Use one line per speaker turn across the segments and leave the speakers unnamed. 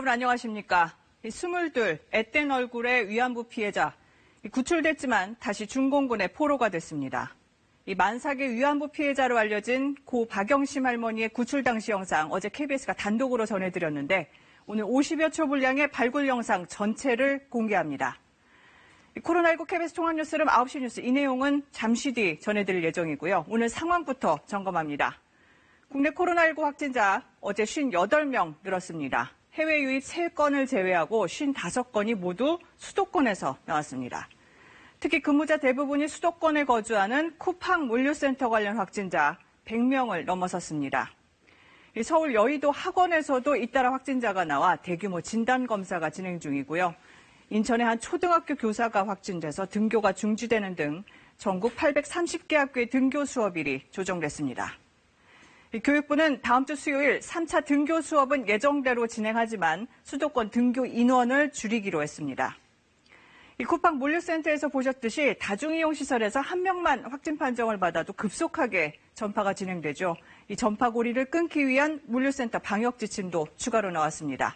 여러분 안녕하십니까. 22 앳된 얼굴의 위안부 피해자. 구출됐지만 다시 중공군의 포로가 됐습니다. 이 만삭의 위안부 피해자로 알려진 고 박영심 할머니의 구출 당시 영상 어제 KBS가 단독으로 전해드렸는데 오늘 50여 초 분량의 발굴 영상 전체를 공개합니다. 코로나19 KBS 통합뉴스룸 9시 뉴스 이 내용은 잠시 뒤 전해드릴 예정이고요. 오늘 상황부터 점검합니다. 국내 코로나19 확진자 어제 58명 늘었습니다. 해외 유입 3건을 제외하고 55건이 모두 수도권에서 나왔습니다. 특히 근무자 대부분이 수도권에 거주하는 쿠팡 물류센터 관련 확진자 100명을 넘어섰습니다. 서울 여의도 학원에서도 잇따라 확진자가 나와 대규모 진단검사가 진행 중이고요. 인천의 한 초등학교 교사가 확진돼서 등교가 중지되는 등 전국 830개 학교의 등교 수업일이 조정됐습니다. 교육부는 다음 주 수요일 3차 등교 수업은 예정대로 진행하지만 수도권 등교 인원을 줄이기로 했습니다. 쿠팡 물류센터에서 보셨듯이 다중이용시설에서 한 명만 확진 판정을 받아도 급속하게 전파가 진행되죠. 이 전파 고리를 끊기 위한 물류센터 방역 지침도 추가로 나왔습니다.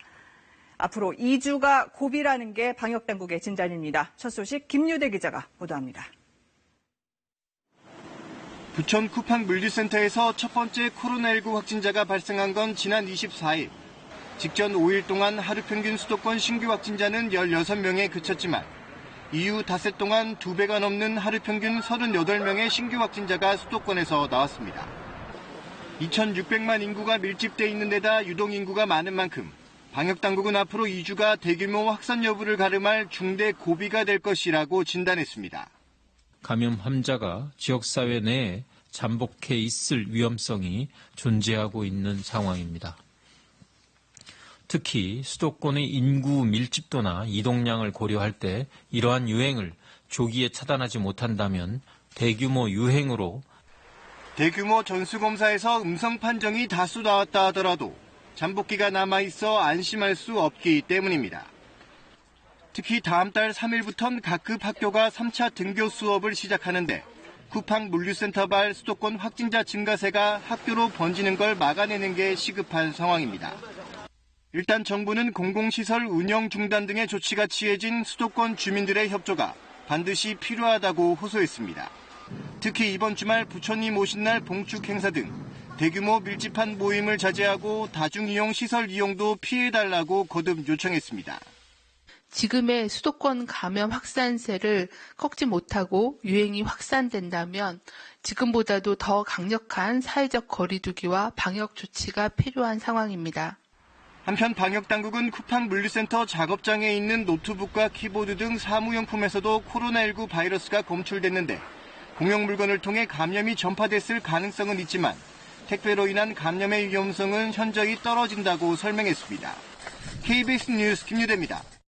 앞으로 2주가 고비라는 게 방역당국의 진단입니다. 첫 소식 김유대 기자가 보도합니다.
부천 쿠팡 물류센터에서 첫 번째 코로나19 확진자가 발생한 건 지난 24일. 직전 5일 동안 하루 평균 수도권 신규 확진자는 16명에 그쳤지만 이후 닷새 동안 2배가 넘는 하루 평균 38명의 신규 확진자가 수도권에서 나왔습니다. 2,600만 인구가 밀집돼 있는 데다 유동 인구가 많은 만큼 방역당국은 앞으로 2주가 대규모 확산 여부를 가름할 중대 고비가 될 것이라고 진단했습니다.
감염 환자가 지역사회 내에 잠복해 있을 위험성이 존재하고 있는 상황입니다. 특히 수도권의 인구 밀집도나 이동량을 고려할 때 이러한 유행을 조기에 차단하지 못한다면 대규모 유행으로
대규모 전수검사에서 음성 판정이 다수 나왔다 하더라도 잠복기가 남아있어 안심할 수 없기 때문입니다. 특히 다음 달 3일부터는 각급 학교가 3차 등교 수업을 시작하는데 쿠팡 물류센터발 수도권 확진자 증가세가 학교로 번지는 걸 막아내는 게 시급한 상황입니다. 일단 정부는 공공시설 운영 중단 등의 조치가 취해진 수도권 주민들의 협조가 반드시 필요하다고 호소했습니다. 특히 이번 주말 부처님 오신 날 봉축 행사 등 대규모 밀집한 모임을 자제하고 다중이용 시설 이용도 피해달라고 거듭 요청했습니다.
지금의 수도권 감염 확산세를 꺾지 못하고 유행이 확산된다면 지금보다도 더 강력한 사회적 거리 두기와 방역 조치가 필요한 상황입니다.
한편 방역당국은 쿠팡 물류센터 작업장에 있는 노트북과 키보드 등 사무용품에서도 코로나19 바이러스가 검출됐는데 공용 물건을 통해 감염이 전파됐을 가능성은 있지만 택배로 인한 감염의 위험성은 현저히 떨어진다고 설명했습니다. KBS 뉴스 김유대입니다.